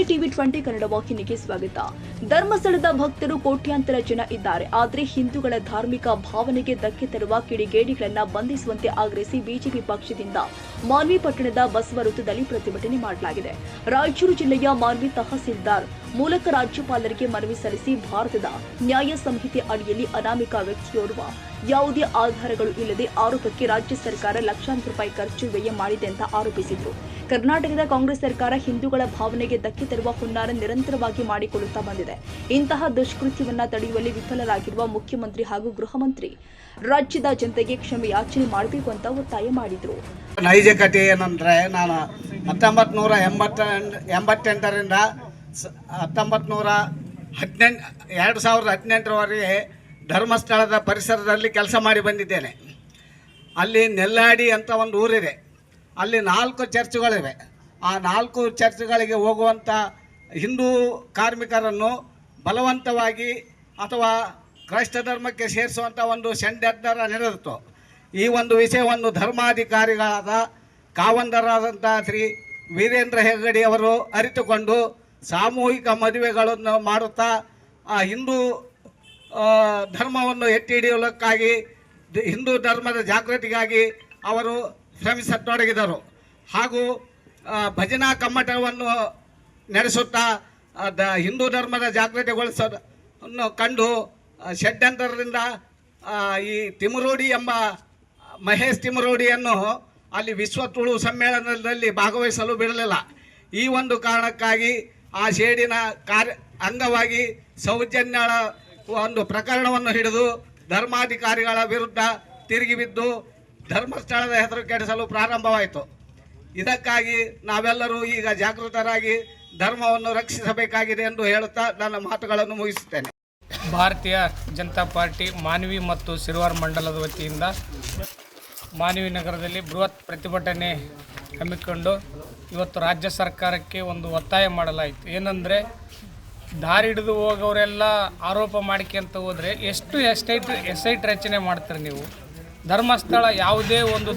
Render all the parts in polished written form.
TV 20 Kannada ವಾಹಿನಿಗೆ ಸ್ವಾಗತ. ಧರ್ಮಸ್ಥಳದ ಭಕ್ತರು ಕೋಟ್ಯಾಂತರ ಜನ ಇದ್ದಾರೆ. ಆದರೆ ಹಿಂದೂಗಳ ಧಾರ್ಮಿಕ ಭಾವನೆಗೆ ಧಕ್ಕೆ ತರುವ ಕಿಡಿಗೇಡಿಗಳನ್ನು ಬಂಧಿಸುವಂತೆ ಆಗ್ರಹಿಸಿ ಬಿಜೆಪಿ ಪಕ್ಷದಿಂದ ಮಾನ್ವಿ ಪಟ್ಟಣದ ಬಸವ ವೃತ್ತದಲ್ಲಿ ಪ್ರತಿಭಟನೆ ಮಾಡಲಾಗಿದೆ. ರಾಯಚೂರು ಜಿಲ್ಲೆಯ ಮಾನ್ವಿ ತಹಸೀಲ್ದಾರ್ ಮೂಲಕ ರಾಜ್ಯಪಾಲರಿಗೆ ಮನವಿ ಸಲ್ಲಿಸಿ ಭಾರತದ ನ್ಯಾಯ ಸಂಹಿತೆ ಅಡಿಯಲ್ಲಿ ಅನಾಮಿಕ ವ್ಯಕ್ತಿಯೋರ್ವ ಯಾವುದೇ ಆಧಾರಗಳು ಇಲ್ಲದೆ ಆರೋಪಕ್ಕೆ ರಾಜ್ಯ ಸರ್ಕಾರ ಲಕ್ಷಾಂತರ ರೂಪಾಯಿ ಖರ್ಚು ವ್ಯಯ ಮಾಡಿದೆ ಅಂತ ಆರೋಪಿಸಿದರು. ಕರ್ನಾಟಕದ ಕಾಂಗ್ರೆಸ್ ಸರ್ಕಾರ ಹಿಂದೂಗಳ ಭಾವನೆಗೆ ಧಕ್ಕೆ ತರುವ ಹುನ್ನಾರ ನಿರಂತರವಾಗಿ ಮಾಡಿಕೊಳ್ಳುತ್ತಾ ಬಂದಿದೆ. ಇಂತಹ ದುಷ್ಕೃತ್ಯವನ್ನು ತಡೆಯುವಲ್ಲಿ ವಿಫಲರಾಗಿರುವ ಮುಖ್ಯಮಂತ್ರಿ ಹಾಗೂ ಗೃಹ ಮಂತ್ರಿ ರಾಜ್ಯದ ಜನತೆಗೆ ಕ್ಷಮೆ ಯಾಚನೆ ಮಾಡಬೇಕು ಅಂತ ಒತ್ತಾಯ ಮಾಡಿದರು. ನೈಜಕತೆ ಏನಂದ್ರೆ, ನಾನು 1988ರಿಂದ 2018ರವರೆಗೆ ಧರ್ಮಸ್ಥಳದ ಪರಿಸರದಲ್ಲಿ ಕೆಲಸ ಮಾಡಿ ಬಂದಿದ್ದೇನೆ. ಅಲ್ಲಿ ನೆಲ್ಲಾಡಿ ಅಂತ ಒಂದು ಊರಿದೆ. ಅಲ್ಲಿ 4 ಚರ್ಚ್ಗಳಿವೆ. ಆ 4 ಚರ್ಚ್ಗಳಿಗೆ ಹೋಗುವಂಥ ಹಿಂದೂ ಕಾರ್ಮಿಕರನ್ನು ಬಲವಂತವಾಗಿ ಅಥವಾ ಕ್ರೈಸ್ತ ಧರ್ಮಕ್ಕೆ ಸೇರಿಸುವಂಥ ಒಂದು ಷಡ್ಯಂತರ ನಡೆದಿತ್ತು. ಈ ಒಂದು ವಿಷಯವನ್ನು ಧರ್ಮಾಧಿಕಾರಿಗಳಾದ ಕಾವಂದರಾದಂಥ ಶ್ರೀ ವೀರೇಂದ್ರ ಹೆಗ್ಗಡಿ ಅವರು ಅರಿತುಕೊಂಡು ಸಾಮೂಹಿಕ ಮದುವೆಗಳನ್ನು ಮಾಡುತ್ತಾ ಆ ಹಿಂದೂ ಧರ್ಮವನ್ನು ಎತ್ತಿ ಹಿಡಿಯುವುದಕ್ಕಾಗಿ, ಹಿಂದೂ ಧರ್ಮದ ಜಾಗೃತಿಗಾಗಿ ಅವರು ಶ್ರಮಿಸತೊಡಗಿದರು. ಹಾಗೂ ಭಜನಾ ಕಮ್ಮಟವನ್ನು ನಡೆಸುತ್ತಾ ಹಿಂದೂ ಧರ್ಮದ ಜಾಗೃತಿಗೊಳಿಸೋದನ್ನು ಕಂಡು ಷಡ್ಯಂತರದಿಂದ ಈ ತಿಮರೋಡಿ ಎಂಬ ಮಹೇಶ್ ತಿಮರೋಡಿಯನ್ನು ಅಲ್ಲಿ ವಿಶ್ವ ತುಳು ಸಮ್ಮೇಳನದಲ್ಲಿ ಭಾಗವಹಿಸಲು ಬಿಡಲಿಲ್ಲ. ಈ ಒಂದು ಕಾರಣಕ್ಕಾಗಿ ಆ ಸೇಡಿನ ಅಂಗವಾಗಿ ಸೌಜನ್ಯಳ ಒಂದು ಪ್ರಕರಣವನ್ನು ಹಿಡಿದು ಧರ್ಮಾಧಿಕಾರಿಗಳ ವಿರುದ್ಧ ತಿರುಗಿ ಬಿದ್ದು ಧರ್ಮಸ್ಥಳದ ಹೆಸರು ಕೆಡಿಸಲು ಪ್ರಾರಂಭವಾಯಿತು. ಇದಕ್ಕಾಗಿ ನಾವೆಲ್ಲರೂ ಈಗ ಜಾಗೃತರಾಗಿ ಧರ್ಮವನ್ನು ರಕ್ಷಿಸಬೇಕಾಗಿದೆ ಎಂದು ಹೇಳುತ್ತಾ ನನ್ನ ಮಾತುಗಳನ್ನು ಮುಗಿಸುತ್ತೇನೆ. ಭಾರತೀಯ ಜನತಾ ಪಾರ್ಟಿ ಮಾನ್ವಿ ಮತ್ತು ಸಿರುವಾರ್ ಮಂಡಲದ ವತಿಯಿಂದ ಮಾನ್ವಿ ನಗರದಲ್ಲಿ ಬೃಹತ್ ಪ್ರತಿಭಟನೆ ಹಮ್ಮಿಕೊಂಡು ಇವತ್ತು ರಾಜ್ಯ ಸರ್ಕಾರಕ್ಕೆ ಒಂದು ಒತ್ತಾಯ ಮಾಡಲಾಯಿತು. ಏನಂದರೆ, ದಾರಿ ಹಿಡಿದು ಹೋಗೋರೆಲ್ಲ ಆರೋಪ ಮಾಡ್ಕೊಂತ ಹೋದರೆ ಎಷ್ಟು ಎಸ್ ಐ ಟಿ ರಚನೆ ಮಾಡ್ತೀರಿ ನೀವು? ಧರ್ಮಸ್ಥಳ ಯಾವುದೇ ಒಂದು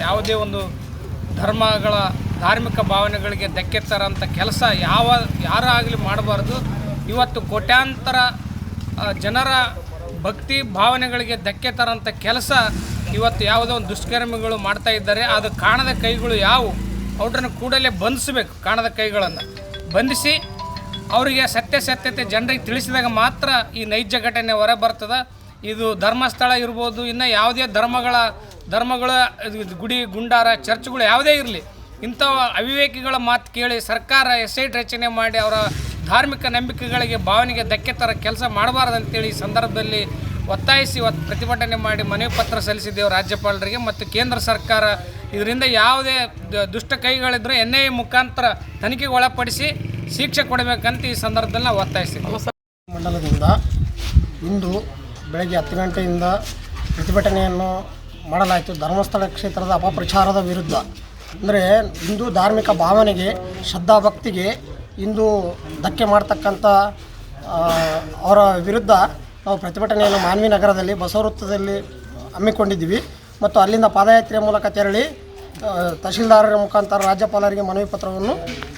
ಯಾವುದೇ ಒಂದು ಧಾರ್ಮಿಕ ಭಾವನೆಗಳಿಗೆ ಧಕ್ಕೆ ತರೋಂಥ ಕೆಲಸ ಯಾರಾಗಲಿ ಮಾಡಬಾರ್ದು. ಇವತ್ತು ಕೋಟ್ಯಾಂತರ ಜನರ ಭಕ್ತಿ ಭಾವನೆಗಳಿಗೆ ಧಕ್ಕೆ ತರೋಂಥ ಕೆಲಸ ಇವತ್ತು ಯಾವುದೋ ಒಂದು ದುಷ್ಕರ್ಮಿಗಳು ಮಾಡ್ತಾ ಇದ್ದಾರೆ. ಅದು ಕಾಣದ ಕೈಗಳು ಯಾವುವು ಅವ್ರನ್ನ ಕೂಡಲೇ ಬಂಧಿಸಬೇಕು. ಕಾಣದ ಕೈಗಳನ್ನು ಬಂಧಿಸಿ ಅವರಿಗೆ ಸತ್ಯತೆ ಜನರಿಗೆ ತಿಳಿಸಿದಾಗ ಮಾತ್ರ ಈ ನೈಜ ಘಟನೆ ಹೊರ ಬರ್ತದೆ. ಇದು ಧರ್ಮಸ್ಥಳ ಇರ್ಬೋದು, ಇನ್ನು ಯಾವುದೇ ಧರ್ಮಗಳ ಗುಡಿ ಗುಂಡಾರ ಚರ್ಚ್ಗಳು ಯಾವುದೇ ಇರಲಿ, ಇಂಥ ಅವಿವೇಕಿಗಳ ಮಾತು ಕೇಳಿ ಸರ್ಕಾರ ಎಸ್ ಐ ಟಿ ರಚನೆ ಮಾಡಿ ಅವರ ಧಾರ್ಮಿಕ ನಂಬಿಕೆಗಳಿಗೆ ಭಾವನೆಗೆ ಧಕ್ಕೆ ತರ ಕೆಲಸ ಮಾಡಬಾರ್ದಂತೇಳಿ ಈ ಸಂದರ್ಭದಲ್ಲಿ ಒತ್ತಾಯಿಸಿ ಇವತ್ತು ಪ್ರತಿಭಟನೆ ಮಾಡಿ ಮನವಿ ಪತ್ರ ಸಲ್ಲಿಸಿದ್ದೇವೆ ರಾಜ್ಯಪಾಲರಿಗೆ. ಮತ್ತು ಕೇಂದ್ರ ಸರ್ಕಾರ ಇದರಿಂದ ಯಾವುದೇ ದುಷ್ಟ ಕೈಗಳಿದ್ರೂ NIA ಮುಖಾಂತರ ತನಿಖೆಗೆ ಒಳಪಡಿಸಿ ಶಿಕ್ಷೆ ಕೊಡಬೇಕಂತ ಈ ಸಂದರ್ಭದಲ್ಲಿ ನಾವು ಒತ್ತಾಯಿಸ್ತೀವಿ. ಮಂಡಲದಿಂದ ಇಂದು ಬೆಳಗ್ಗೆ 10 ಗಂಟೆಯಿಂದ ಪ್ರತಿಭಟನೆಯನ್ನು ಮಾಡಲಾಯಿತು. ಧರ್ಮಸ್ಥಳ ಕ್ಷೇತ್ರದ ಅಪಪ್ರಚಾರದ ವಿರುದ್ಧ, ಅಂದರೆ ಹಿಂದೂ ಧಾರ್ಮಿಕ ಭಾವನೆಗೆ, ಶ್ರದ್ಧಾಭಕ್ತಿಗೆ ಇಂದು ಧಕ್ಕೆ ಮಾಡ್ತಕ್ಕಂಥ ಅವರ ವಿರುದ್ಧ ನಾವು ಪ್ರತಿಭಟನೆಯನ್ನು ಮಾನ್ವಿ ನಗರದಲ್ಲಿ ಬಸವ ವೃತ್ತದಲ್ಲಿ ಹಮ್ಮಿಕೊಂಡಿದ್ದೀವಿ. ಮತ್ತು ಅಲ್ಲಿಂದ ಪಾದಯಾತ್ರೆಯ ಮೂಲಕ ತೆರಳಿ ತಹಶೀಲ್ದಾರರ ಮುಖಾಂತರ ರಾಜ್ಯಪಾಲರಿಗೆ ಮನವಿ ಪತ್ರವನ್ನು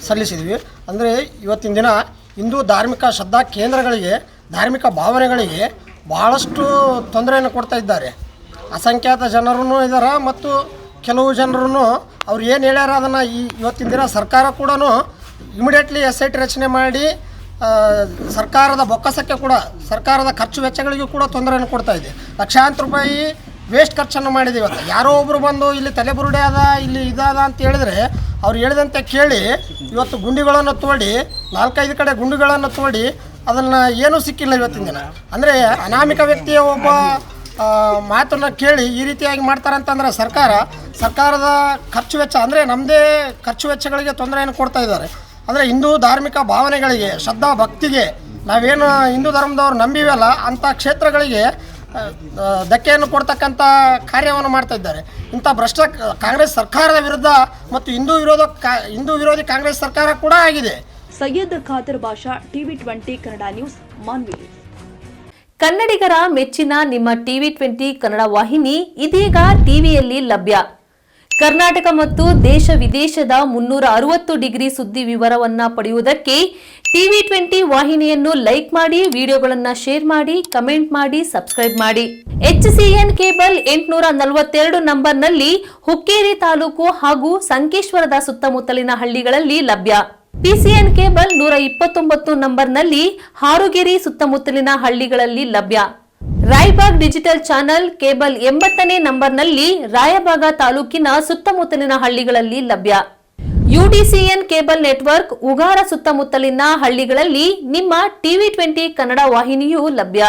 ಸಲ್ಲಿಸಿದ್ವಿ. ಅಂದರೆ ಇವತ್ತಿನ ದಿನ ಹಿಂದೂ ಧಾರ್ಮಿಕ ಶ್ರದ್ಧಾ ಕೇಂದ್ರಗಳಿಗೆ, ಧಾರ್ಮಿಕ ಭಾವನೆಗಳಿಗೆ ಭಾಳಷ್ಟು ತೊಂದರೆಯನ್ನು ಕೊಡ್ತಾ ಇದ್ದಾರೆ. ಅಸಂಖ್ಯಾತ ಜನರೂ ಇದ್ದಾರೆ ಮತ್ತು ಕೆಲವು ಜನರು ಅವ್ರು ಏನು ಹೇಳ್ಯಾರ ಅದನ್ನು ಇವತ್ತಿನ ದಿನ ಸರ್ಕಾರ ಕೂಡ ಇಮಿಡಿಯೇಟ್ಲಿ ಎಸ್ ಐ ಟಿ ರಚನೆ ಮಾಡಿ ಸರ್ಕಾರದ ಬೊಕ್ಕಸಕ್ಕೆ ಕೂಡ, ಸರ್ಕಾರದ ಖರ್ಚು ವೆಚ್ಚಗಳಿಗೂ ಕೂಡ ತೊಂದರೆಯನ್ನು ಕೊಡ್ತಾ ಇದೆ. ಲಕ್ಷಾಂತರ ರೂಪಾಯಿ ವೇಸ್ಟ್ ಖರ್ಚನ್ನು ಮಾಡಿದೆ. ಇವತ್ತು ಯಾರೋ ಒಬ್ಬರು ಬಂದು ಇಲ್ಲಿ ತಲೆಬುರುಡೆ ಅದ, ಇಲ್ಲಿ ಇದಾದ ಅಂತ ಹೇಳಿದರೆ ಅವ್ರು ಹೇಳಿದಂತೆ ಕೇಳಿ ಇವತ್ತು ಗುಂಡಿಗಳನ್ನು ತೋಡಿ 4-5 ಕಡೆ ಗುಂಡಿಗಳನ್ನು ತೋಡಿ ಅದನ್ನು ಏನೂ ಸಿಕ್ಕಿಲ್ಲ ಇವತ್ತಿನ ದಿನ. ಅಂದರೆ ಅನಾಮಿಕ ವ್ಯಕ್ತಿಯ ಒಬ್ಬ ಮಾತನ್ನು ಕೇಳಿ ಈ ರೀತಿಯಾಗಿ ಮಾಡ್ತಾರಂತಂದರೆ ಸರ್ಕಾರದ ಖರ್ಚು ವೆಚ್ಚ, ಅಂದರೆ ನಮ್ಮದೇ ಖರ್ಚು ವೆಚ್ಚಗಳಿಗೆ ತೊಂದರೆಯನ್ನು ಕೊಡ್ತಾ ಇದ್ದಾರೆ. ಅಂದರೆ ಹಿಂದೂ ಧಾರ್ಮಿಕ ಭಾವನೆಗಳಿಗೆ, ಶ್ರದ್ಧಾ ಭಕ್ತಿಗೆ, ನಾವೇನು ಹಿಂದೂ ಧರ್ಮದವ್ರು ನಂಬಿವಲ್ಲ ಅಂಥ ಕ್ಷೇತ್ರಗಳಿಗೆ ಧಕ್ಕೆಯನ್ನು ಕೊಡ್ತಕ್ಕಂಥ ಕಾರ್ಯವನ್ನು ಮಾಡ್ತಾ ಇದ್ದಾರೆ. ಇಂಥ ಭ್ರಷ್ಟ ಕಾಂಗ್ರೆಸ್ ಸರ್ಕಾರದ ವಿರುದ್ಧ ಮತ್ತು ಹಿಂದೂ ವಿರೋಧಿ ಕಾಂಗ್ರೆಸ್ ಸರ್ಕಾರ ಕೂಡ ಆಗಿದೆ. Syed Khader Basha, TV 20 Kannada news, Manvi. ಕನ್ನಡಿಗರ ಮೆಚ್ಚಿನ ನಿಮ್ಮ ಟಿವಿ 20 ಕನ್ನಡ ವಾಹಿನಿ ಇದೀಗ ಟಿವಿಯಲ್ಲಿ ಲಭ್ಯ. ಕರ್ನಾಟಕ ಮತ್ತು ದೇಶ ವಿದೇಶದ 360 ಡಿಗ್ರಿ ಸುದ್ದಿ ವಿವರವನ್ನ ಪಡೆಯುವುದಕ್ಕೆ TV20 ವಾಹಿನಿಯನ್ನು ಲೈಕ್ ಮಾಡಿ, ವಿಡಿಯೋಗಳನ್ನು ಶೇರ್ ಮಾಡಿ, ಕಮೆಂಟ್ ಮಾಡಿ, ಸಬ್ಸ್ಕ್ರೈಬ್ ಮಾಡಿ. HCN ಕೇಬಲ್ 842 ನಂಬರ್ನಲ್ಲಿ ಹುಕ್ಕೇರಿ ತಾಲೂಕು ಹಾಗೂ ಸಂಕೇಶ್ವರದ ಸುತ್ತಮುತ್ತಲಿನ ಹಳ್ಳಿಗಳಲ್ಲಿ ಲಭ್ಯ. PCN ಕೇಬಲ್ 129 ನಂಬರ್ನಲ್ಲಿ ಹಾರುಗೆರೆ ಸುತ್ತಮುತ್ತಲಿನ ಹಳ್ಳಿಗಳಲ್ಲಿ ಲಭ್ಯ. ರಾಯಬಾಗ್ ಡಿಜಿಟಲ್ ಚಾನೆಲ್ ಕೇಬಲ್ 80ನೇ ನಂಬರ್ನಲ್ಲಿ ರಾಯಬಾಗ ತಾಲೂಕಿನ ಸುತ್ತಮುತ್ತಲಿನ ಹಳ್ಳಿಗಳಲ್ಲಿ ಲಭ್ಯ. UDCN ಕೇಬಲ್ ನೆಟ್ವರ್ಕ್ ಉಗಾರ ಸುತ್ತಮುತ್ತಲಿನ ಹಳ್ಳಿಗಳಲ್ಲಿ ನಿಮ್ಮ TV20 ಕನ್ನಡ ವಾಹಿನಿಯೂ ಲಭ್ಯ.